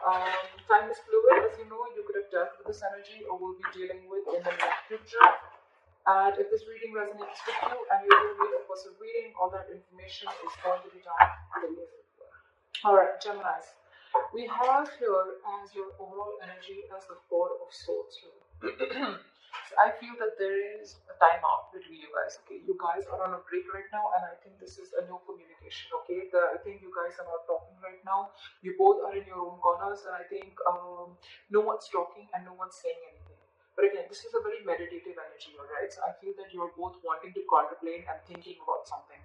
Time is fluid, as you know. You could have dealt with this energy or will be dealing with in the near future. And if this reading resonates with you and you do need a personal reading, all that information is going to be done below. Alright, Geminis. We have here as your overall energy as the Four of Swords here. So I feel that there is a timeout between you guys. Okay, you guys are on a break right now, and I think this is a no communication. Okay, I think you guys are not talking right now. You both are in your own corners, and I think no one's talking and no one's saying anything. But again, this is a very meditative energy, alright? So I feel that you're both wanting to contemplate and thinking about something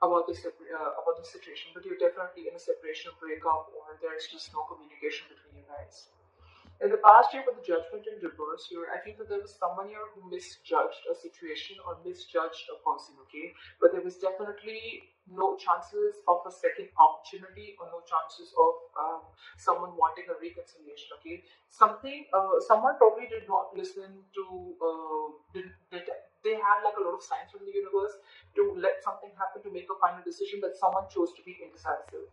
about this situation, but you're definitely in a separation, breakup, or there's just no communication between you guys. In the past year, with the Judgment in reverse here, I think that there was someone here who misjudged a situation or misjudged a person, okay? But there was definitely no chances of a second opportunity or no chances of someone wanting a reconciliation, okay? Someone probably did not listen to, they had like a lot of signs from the universe to let something happen to make a final decision, but someone chose to be indecisive.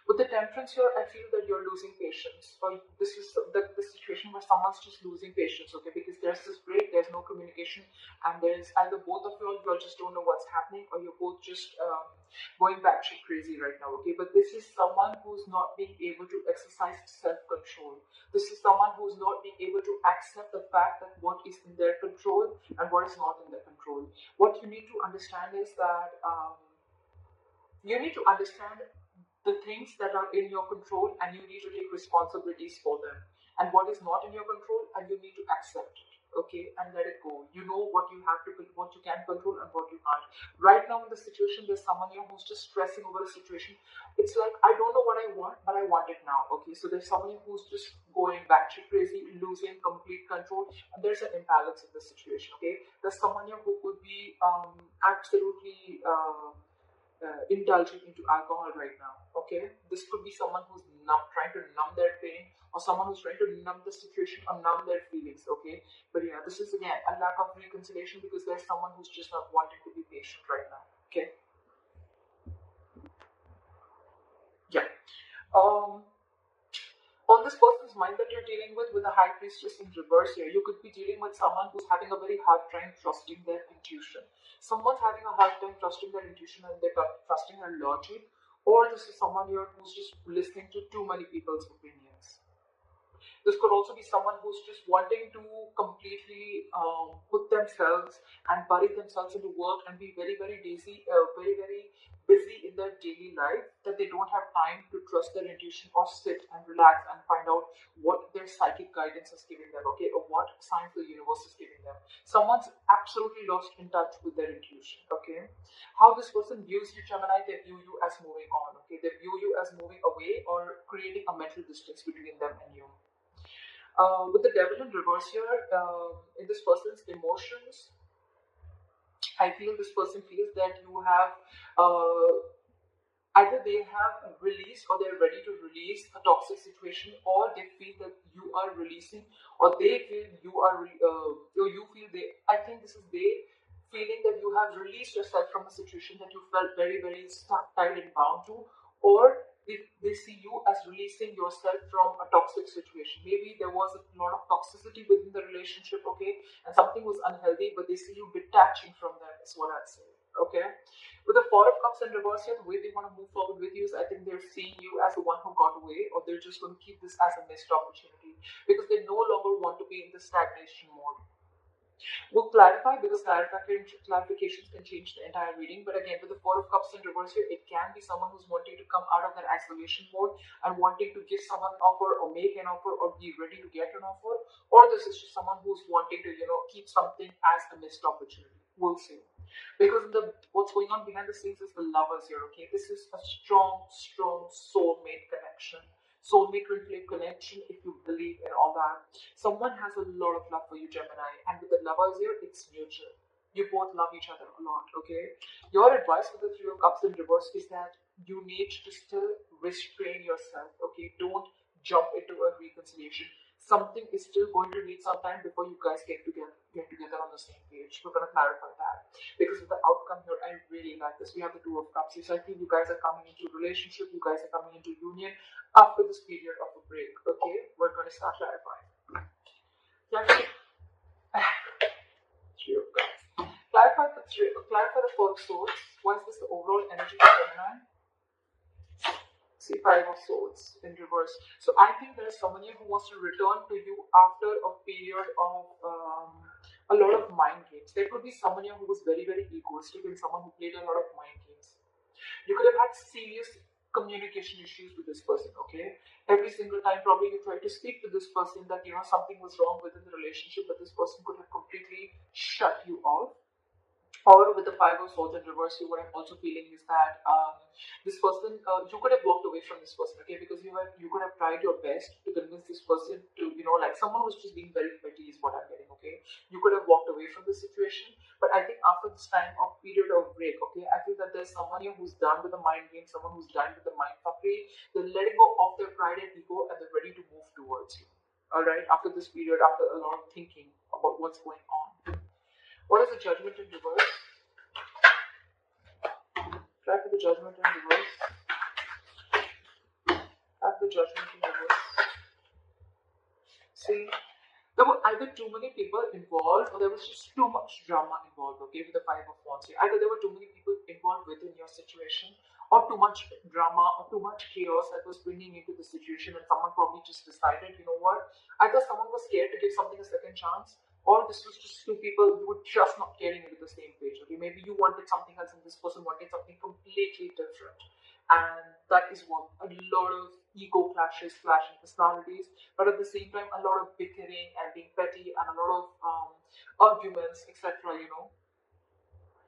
With the Temperance here, I feel that you're losing patience, or this is the situation where someone's just losing patience, okay? Because there's this break, there's no communication, and there's either both of you all just don't know what's happening, or you're both just going batshit crazy right now, okay? But this is someone who's not being able to exercise self-control. This is someone who's not being able to accept the fact that what is in their control and what is not in their control. What you need to understand is that you need to understand the things that are in your control, and you need to take responsibilities for them, and what is not in your control, and you need to accept it, okay, and let it go. You know what you have to, what you can control and what you can't. Right now in the situation, there's someone here who's just stressing over a situation. It's like, I don't know what I want, but I want it now, okay? So there's someone who's just going batshit crazy, losing complete control, and there's an imbalance in the situation, okay? There's someone here who could be absolutely indulging into alcohol right now, okay? This could be someone who's trying to numb their pain, or someone who's trying to numb the situation or numb their feelings, okay? But yeah, this is again a lack of reconciliation because there's someone who's just not wanting to be patient right now, okay? Yeah. On this person's mind that you're dealing with the High Priestess in reverse here, you could be dealing with someone who's having a very hard time trusting their intuition. Someone's having a hard time trusting their intuition and they're trusting their logic, or this is someone here who's just listening to too many people's opinions. This could also be someone who's just wanting to completely put themselves and bury themselves into work and be very, very busy, very busy in their daily life, that they don't have time to trust their intuition or sit and relax and find out what their psychic guidance is giving them, okay, or what signs the universe is giving them. Someone's absolutely lost in touch with their intuition, okay. How this person views you, Gemini, they view you as moving on, okay. They view you as moving away or creating a mental distance between them and you. With the Devil in reverse here, in this person's emotions, I feel this person feels that you have either they have released or they're ready to release a toxic situation, or they feel that you are releasing, or they feel you are, or you feel they. I think this is they feeling that you have released yourself from a situation that you felt very, very stuck, tied, and bound to, or they see you as releasing yourself from a toxic situation. Maybe there was a lot of toxicity within the relationship, okay, and something was unhealthy, but they see you detaching from that, is what I'd say, okay. With the Four of Cups in reverse here, the way they want to move forward with you is I think they're seeing you as the one who got away, or they're just going to keep this as a missed opportunity because they no longer want to be in the stagnation mode. We'll clarify because clarifications can change the entire reading. But again, with the Four of Cups in reverse here, it can be someone who's wanting to come out of that isolation mode and wanting to give someone an offer or make an offer or be ready to get an offer. Or this is just someone who's wanting to, keep something as a missed opportunity. We'll see. Because what's going on behind the scenes is the Lovers here, okay? This is a strong soulmate connection. Soulmate connection, if you believe in all that. Someone has a lot of love for you, Gemini, and with the Lovers here, it's mutual. You both love each other a lot, okay? Your advice with the Three of Cups in reverse is that you need to still restrain yourself, okay? Don't jump into a reconciliation. something is still going to need some time before you guys get together on the same page. We're going to clarify that because of the outcome here. I really like this. We have the Two of Cups. So I think you guys are coming into a relationship. You guys are coming into union after this period of a break. Okay, we're going to start clarifying. Three of Cups. Clarify the Four of Swords. What is this? The overall energy for Gemini. See, Five of Swords in reverse. So I think there is someone here who wants to return to you after a period of a lot of mind games. There could be someone here who was very, very egoistic and someone who played a lot of mind games. You could have had serious communication issues with this person, okay? Every single time probably you tried to speak to this person that, you know, something was wrong within the relationship, but this person could have completely shut you off. Or with the Five of Swords in reverse, what I'm also feeling is that this person, you could have walked away from this person, okay? Because you could have tried your best to convince this person to, you know, like someone who's just being very petty is what I'm getting, okay? You could have walked away from the situation, but I think after this time of period of break, okay, I feel that there's someone here who's done with the mind game, someone who's done with the mind fuckery. They're letting go of their pride and ego and they're ready to move towards you. All right, after this period, after a lot of thinking about what's going on. What is the Judgment in reverse? Try for the Judgment in reverse. Have the Judgment in reverse. See, there were either too many people involved or there was just too much drama involved, okay, with the Five of Wands here. Either there were too many people involved within your situation or too much drama or too much chaos that was bringing into the situation and someone probably just decided, you know what, either someone was scared to give something a second chance or this was just two people who were just not getting into the same page, okay? Maybe you wanted something else and this person wanted something completely different. And that is what a lot of ego clashes, clashing personalities, but at the same time, a lot of bickering and being petty and a lot of arguments, etc., you know,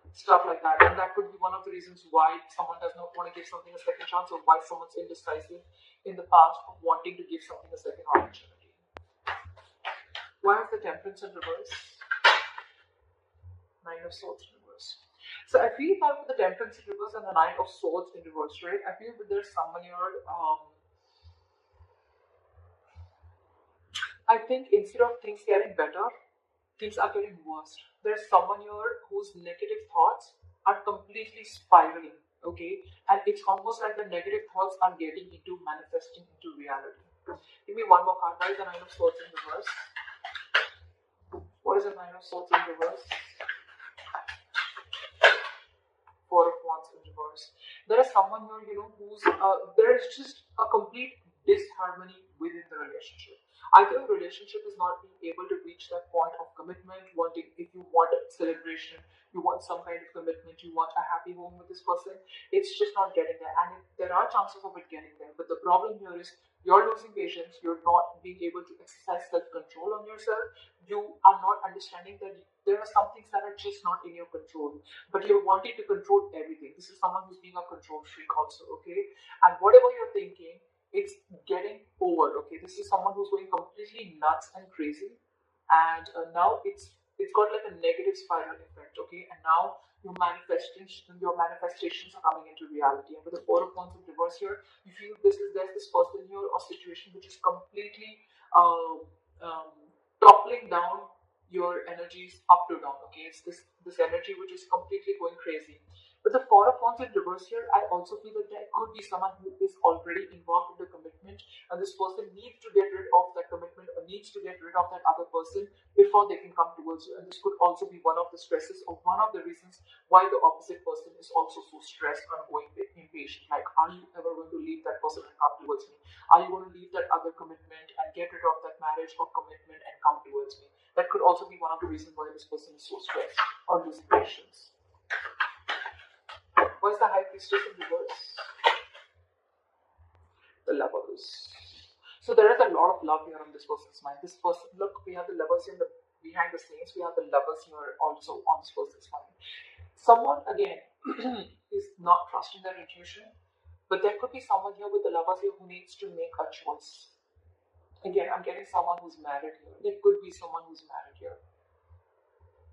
stuff like that. And that could be one of the reasons why someone does not want to give something a second chance or why someone's indecisive in the past of wanting to give something a second opportunity. Why is the Temperance in reverse? Nine of Swords in reverse. So I feel that with the Temperance in reverse and the Nine of Swords in reverse, right? I feel that there's someone here. I think instead of things getting better, things are getting worse. There's someone here whose negative thoughts are completely spiraling, okay? And it's almost like the negative thoughts are getting into manifesting into reality. Give me one more card, guys. The Nine of Swords in reverse. What is the Nine of Swords in reverse? Four of Wands in reverse. There is someone here, you know, who's there is just a complete disharmony within the relationship. Either the relationship is not being able to reach that point of commitment, wanting, if you want a celebration, you want some kind of commitment, you want a happy home with this person, it's just not getting there. And there are chances of it getting there, but the problem here is you're losing patience, you're not being able to exercise self-control on yourself, you are not understanding that there are some things that are just not in your control, but you're wanting to control everything. This is someone who's being a control freak also, okay? And whatever you're thinking, it's getting over, okay? This is someone who's going completely nuts and crazy, and now it's got like a negative spiral effect, okay? And now your manifestations are coming into reality. And with the Four of Wands in reverse here, you feel there's this person here or situation which is completely toppling down your energies up to down, okay? It's this energy which is completely going crazy. With the Four of Wands in reverse here, I also feel that there could be someone who is already involved in the commitment, and this person needs to get rid of that commitment or needs to get rid of that other person before they can come towards you. And this could also be one of the stresses or one of the reasons why the opposite person is also so stressed and going impatient. Like, are you ever going to leave that person and come towards me? Are you going to leave that other commitment and get rid of that marriage or commitment and come towards me? That could also be one of the reasons why this person is so stressed or losing patience. What is the High Priestess in reverse? The Lovers. So there is a lot of love here on this person's mind. This person, look, we have the Lovers in the behind the scenes. We have the Lovers here also on this person's mind. Someone again is not trusting their intuition, but there could be someone here with the Lovers here who needs to make a choice. Again, I'm getting someone who's married here. There could be someone who's married here.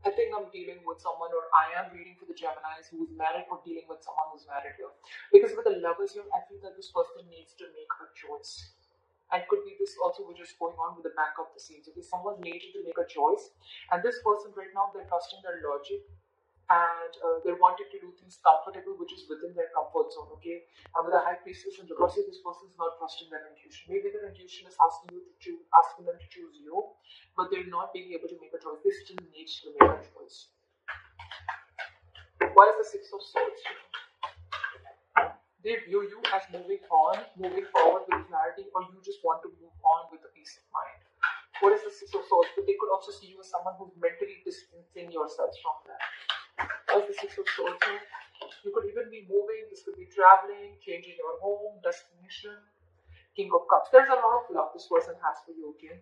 I think I'm dealing with someone, or I am reading for the Geminis who's married or dealing with someone who's married here. Because with the Lovers here, I feel that this person needs to make a choice. And could be this also which is going on with the back of the scenes. Okay, someone needs you to make a choice, and this person right now, they're trusting their logic, and they're wanting to do things comfortable, which is within their comfort zone. Okay, and with a high priestess and reverse, this person is not trusting their intuition. Maybe their intuition is asking you to choose, asking them to choose you, but they're not being able to make a choice. They still need to make a choice. What is the Six of Swords here? They view you as moving on, moving forward with clarity, or you just want to move on with a peace of mind. What is the Six of Swords? But they could also see you as someone who's mentally distancing yourselves from them. What is the Six of Swords here? You could even be moving, this could be traveling, changing your home, destination. King of Cups. There's a lot of love this person has for you, okay?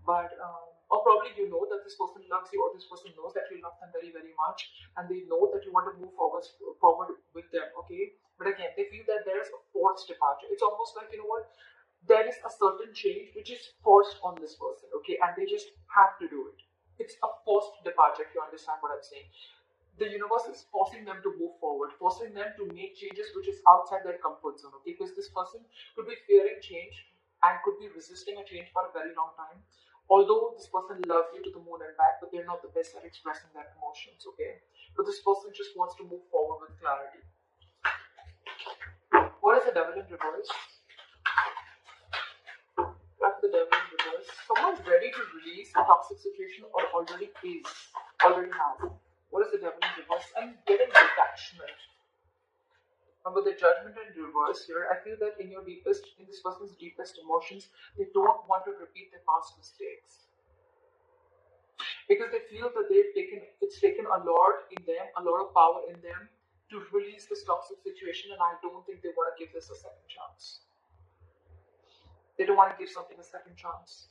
But, or probably you know that this person loves you, or this person knows that you love them very, very much, and they know that you want to move forward with them, okay? But again, they feel that there's a forced departure. It's almost like, you know what, there is a certain change which is forced on this person, okay? And they just have to do it. It's a forced departure, if you understand what I'm saying. The universe is forcing them to move forward, forcing them to make changes which is outside their comfort zone, okay? Because this person could be fearing change and could be resisting a change for a very long time. Although this person loves you to the moon and back, but they're not the best at expressing their emotions, okay? But this person just wants to move forward with clarity. What is the Devil in reverse? That's the Devil in reverse. Someone's ready to release a toxic situation, or already has. What is the Devil in reverse? I'm getting detachment. And with the Judgment in reverse here, I feel that in this person's deepest emotions, they don't want to repeat their past mistakes. Because they feel that it's taken a lot in them, a lot of power in them to release this toxic situation, and I don't think they want to give this a second chance. They don't want to give something a second chance.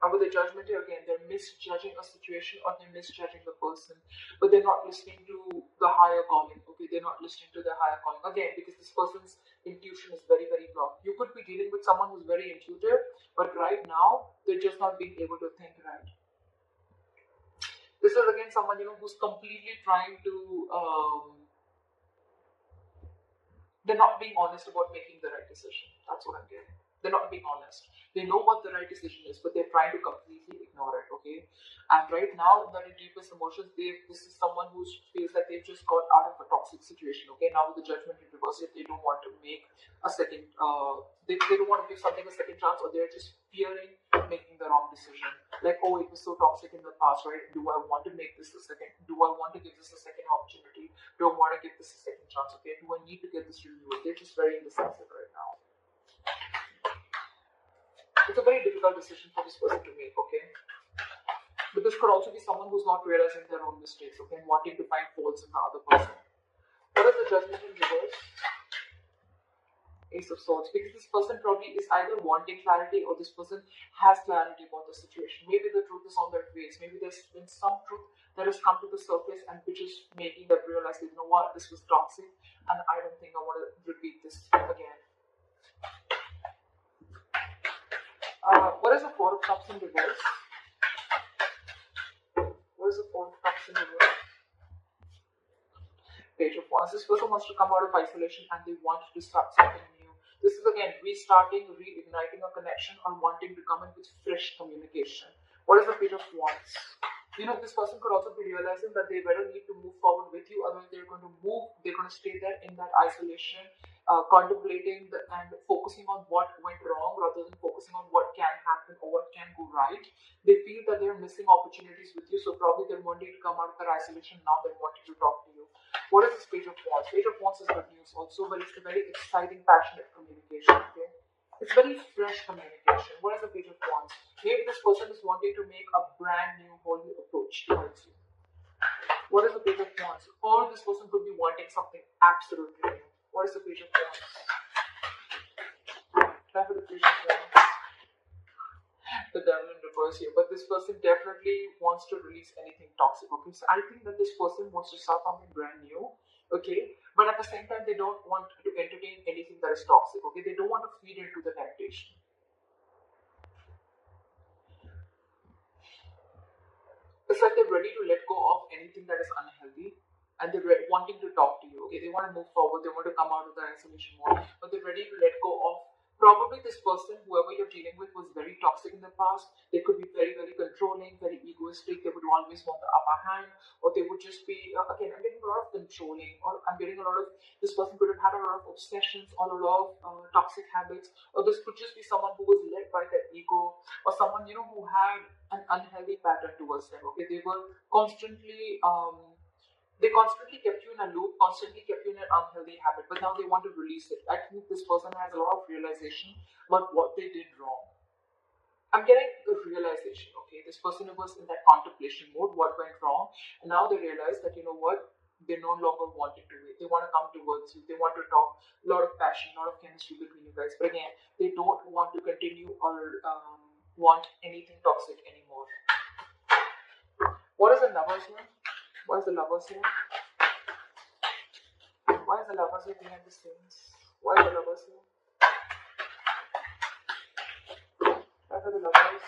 And with the Judgment here again, they're misjudging a situation, or they're misjudging the person, but they're not listening to the higher calling, okay? They're not listening to the higher calling. Again, because this person's intuition is very, very blocked. You could be dealing with someone who's very intuitive, but right now, they're just not being able to think right. This is again someone, who's completely trying to, they're not being honest about making the right decision. That's what I'm getting. They're not being honest. They know what the right decision is, but they're trying to completely ignore it, okay? And right now, in their deepest emotions, this is someone who feels like they've just got out of a toxic situation, okay? Now with the Judgment in reverse, they don't want to make a second, they don't want to give something a second chance, or they're just fearing making the wrong decision. Like, oh, it was so toxic in the past, right? Do I want to give this a second opportunity? Do I want to give this a second chance, okay? Do I need to get this renewed? They're just very indecisive right now. It's a very difficult decision for this person to make, okay? But this could also be someone who's not realizing their own mistakes, okay, and wanting to find faults in the other person. What is the Judgment in reverse? Ace of Swords. Because this person probably is either wanting clarity, or this person has clarity about the situation. Maybe the truth is on their face. Maybe there's been some truth that has come to the surface, and which is making them realize that, you know what, this was toxic, and I don't think I want to repeat this again. What is the Four of Cups in reverse? What is the Four of Cups in reverse? Page of Wands. This person wants to come out of isolation, and they want to start something new. This is again restarting, reigniting a connection, or wanting to come in with fresh communication. What is the Page of Wands? This person could also be realizing that they better need to move forward with you, otherwise they're going to stay there in that isolation, contemplating and focusing on what went wrong rather than focusing on what can happen or what can go right. They feel that they're missing opportunities with you, so probably they're wanting to come out of their isolation. Now they're wanting to talk to you. What is this Page of Wands? Page of Wands is good news also, but it's a very exciting, passionate communication, okay? It's very fresh communication. What is the Page of Wands? Maybe this person is wanting to make a brand new, whole new approach towards you. What is the Page of Wands? Or this person could be wanting something absolutely new. What is the Page of Wands? Try for the Page of Wands. The Devil in reverse here. But this person definitely wants to release anything toxic, okay? So I think that this person wants to start something brand new, okay? But at the same time, they don't want to entertain anything that is toxic, okay? They don't want to feed into the temptation. It's like they're ready to let go of anything that is unhealthy, and they're wanting to talk to you, okay? They want to move forward, they want to come out of their isolation mode, but they're ready to let go of Probably this person, whoever you're dealing with, was very toxic in the past. They could be very, very controlling, very egoistic. They would always want the upper hand, or they would just be, again, I'm getting a lot of controlling, or I'm getting a lot of, this person could have had a lot of obsessions or a lot of toxic habits, or this could just be someone who was led by their ego, or someone, who had an unhealthy pattern towards them, okay? They constantly kept you in a loop, constantly kept you in an unhealthy habit, but now they want to release it. I think this person has a lot of realization about what they did wrong. I'm getting a realization, okay? This person was in that contemplation mode, what went wrong, and now they realize that, what, they no longer wanted to wait. They want to come towards you. They want to talk, a lot of passion, a lot of chemistry between you guys. But again, they don't want to continue or want anything toxic anymore. What is the lovers here? What is the lovers here? Why is the lovers here behind the scenes? Why is the lovers here? Why are the lovers?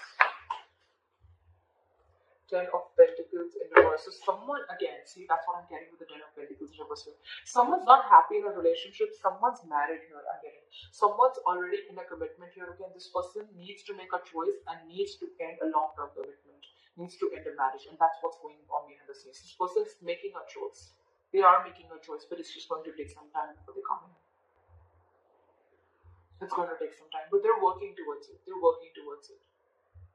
10 of Pentacles in reverse. So someone, again, see, that's what I'm getting with the 10 of Pentacles in reverse here. Someone's not happy in a relationship. Someone's married here, I'm getting. Someone's already in a commitment here. Again, this person needs to make a choice and needs to end a long-term commitment. Needs to end a marriage. And that's what's going on behind the scenes. This person's making a choice. They are making a choice, but it's just going to take some time before they come in. It's going to take some time, but they're working towards it. They're working towards it.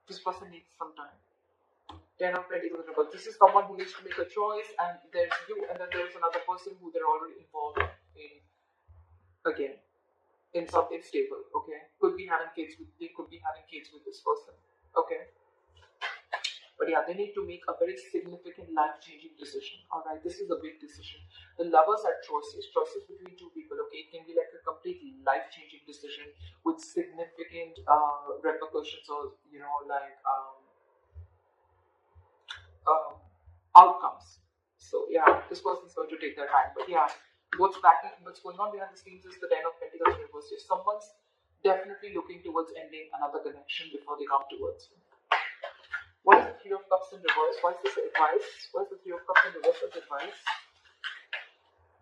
This person needs some time. 10 of Pentacles in reverse. This is someone who needs to make a choice, and there's you, and then there's another person who they're already involved in, again, in something stable, okay? They could be having kids with this person, okay? But yeah, they need to make a very significant life-changing decision, alright? This is a big decision. The lovers are choices between two people, okay? It can be like a complete life-changing decision with significant repercussions or, outcomes. So yeah, this person's going to take their time. But yeah, what's going on behind the scenes is the 10 of Pentacles in reverse. Someone's definitely looking towards ending another connection before they come towards you. What is the 3 of Cups in reverse? What is this advice? What is the 3 of Cups in reverse as advice?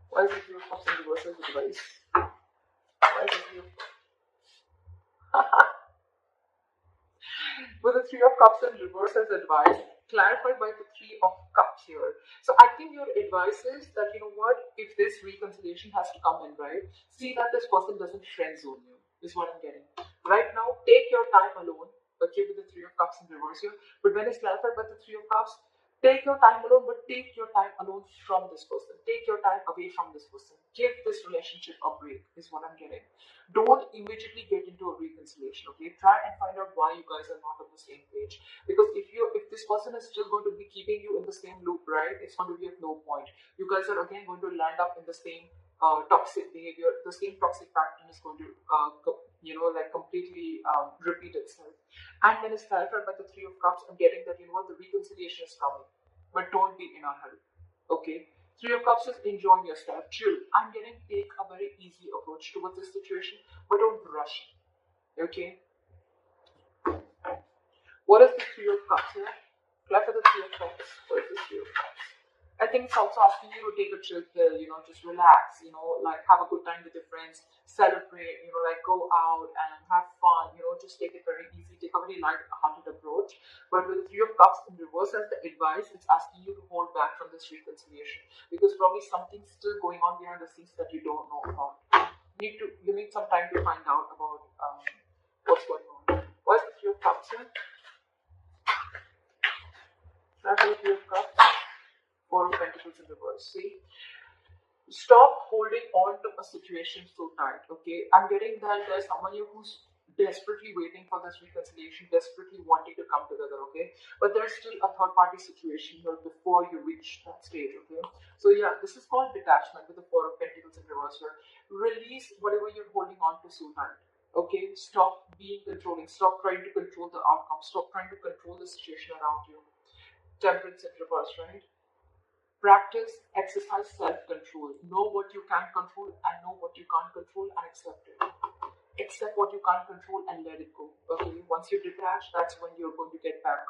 Why is the 3 of Cups in reverse as advice? Why is the 3 of With the 3 of Cups in reverse as advice, clarified by the 3 of Cups here. So I think your advice is that, if this reconciliation has to come in, right? See that this person doesn't friend zone you, is what I'm getting. Right now, take your time alone. Okay, with the 3 of Cups in reverse here. But when it's clarified by the 3 of Cups, take your time alone, but take your time alone from this person. Take your time away from this person. Give this relationship a break, is what I'm getting. Don't immediately get into a reconciliation, okay? Try and find out why you guys are not on the same page. Because if this person is still going to be keeping you in the same loop, right, it's going to be at no point. You guys are again going to land up in the same toxic behavior. The same toxic pattern is going to completely repeat itself. And then it's clarified by the 3 of Cups. I'm getting that, the reconciliation is coming, but don't be in a hurry, okay? 3 of Cups is enjoying yourself, chill. I'm getting take a very easy approach towards this situation, but don't rush, okay? What is the 3 of Cups here? Clarify the 3 of Cups. What is the 3 of Cups? I think it's also asking you to take a chill pill, just relax, have a good time with your friends, celebrate, go out and have fun, just take it very easy, take a very light-hearted approach. But with the 3 of Cups in reverse as the advice, it's asking you to hold back from this reconciliation, because probably something's still going on behind the scenes that you don't know about. You need some time to find out about what's going on. Why is the 3 of Cups here? That's the 3 of Cups. 4 of Pentacles in reverse. See, stop holding on to a situation so tight, okay? I'm getting that there's someone here who's desperately waiting for this reconciliation, desperately wanting to come together, okay? But there's still a third-party situation here before you reach that stage, okay? So yeah, this is called detachment with the 4 of Pentacles in reverse here. Release whatever you're holding on to so tight, okay? Stop being controlling. Stop trying to control the outcome. Stop trying to control the situation around you. Temperance in reverse, right? Practice, exercise self-control. Know what you can control and know what you can't control and accept it. Accept what you can't control and let it go. Okay, once you detach, that's when you're going to get back.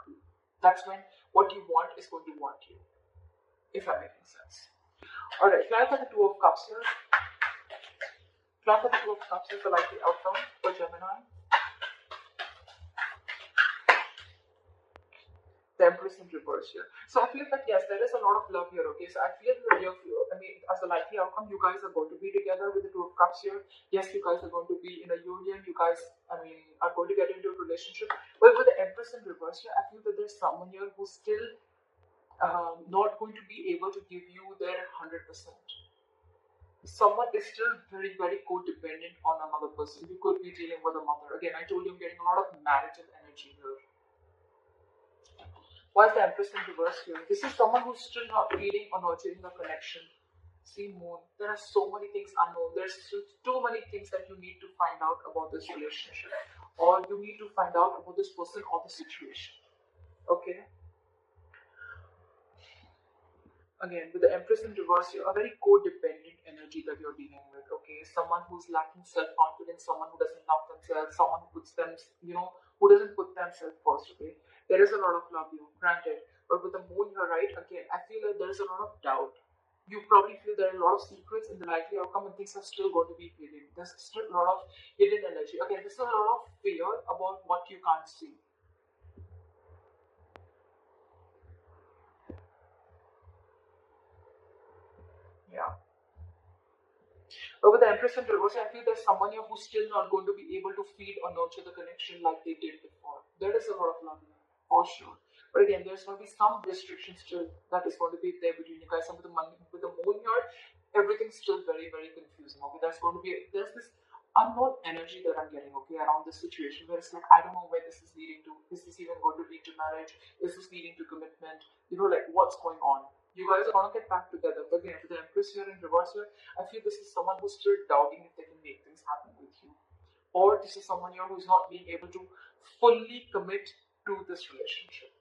That's when what you want is going to want you. If that makes sense. Alright, clarify the 2 of Cups here. Clap for the Two of Cups is the likely outcome for Gemini. The Empress in reverse here. So I feel that yes, there is a lot of love here. Okay, so I feel that as a likely outcome, you guys are going to be together with the Two of Cups here. Yes, you guys are going to be in a union. You guys, are going to get into a relationship. But with the Empress in reverse here, I feel that there's someone here who's still not going to be able to give you their 100%. Someone is still very, very codependent on another person. You could be dealing with a mother. Again, I told you I'm getting a lot of marital energy here. Why is the Empress in reverse here? This is someone who's still not feeling or nurturing the connection. See, Moon, there are so many things unknown. There's still too many things that you need to find out about this relationship, or you need to find out about this person or the situation. Okay? Again, with the Empress in reverse, you're a very codependent energy that you're dealing with. Okay, someone who's lacking self-confidence, someone who doesn't love themselves, someone who puts them, who doesn't put themselves first. Okay, there is a lot of love you, granted, but with the Moon here, right? Again, I feel that there is a lot of doubt. You probably feel there are a lot of secrets in the likely outcome, and things are still going to be hidden. There's still a lot of hidden energy. Again, there's a lot of fear about what you can't see. Yeah. But with the Empress in reverse, I feel there's someone here who's still not going to be able to feed or nurture the connection like they did before. There is a lot of love here, for sure. But again, there's going to be some restrictions still that is going to be there between you guys. And with the Moon here, everything's still very, very confusing. Okay, there's this unknown energy that I'm getting, okay, around this situation where it's like, I don't know where this is leading to. Is this even going to lead to marriage? Is this leading to commitment? Like what's going on? You guys are gonna get back together. But again, with the Empress here in reverse here, I feel this is someone who's still doubting if they can make things happen with you. Or this is someone here who's not being able to fully commit to this relationship.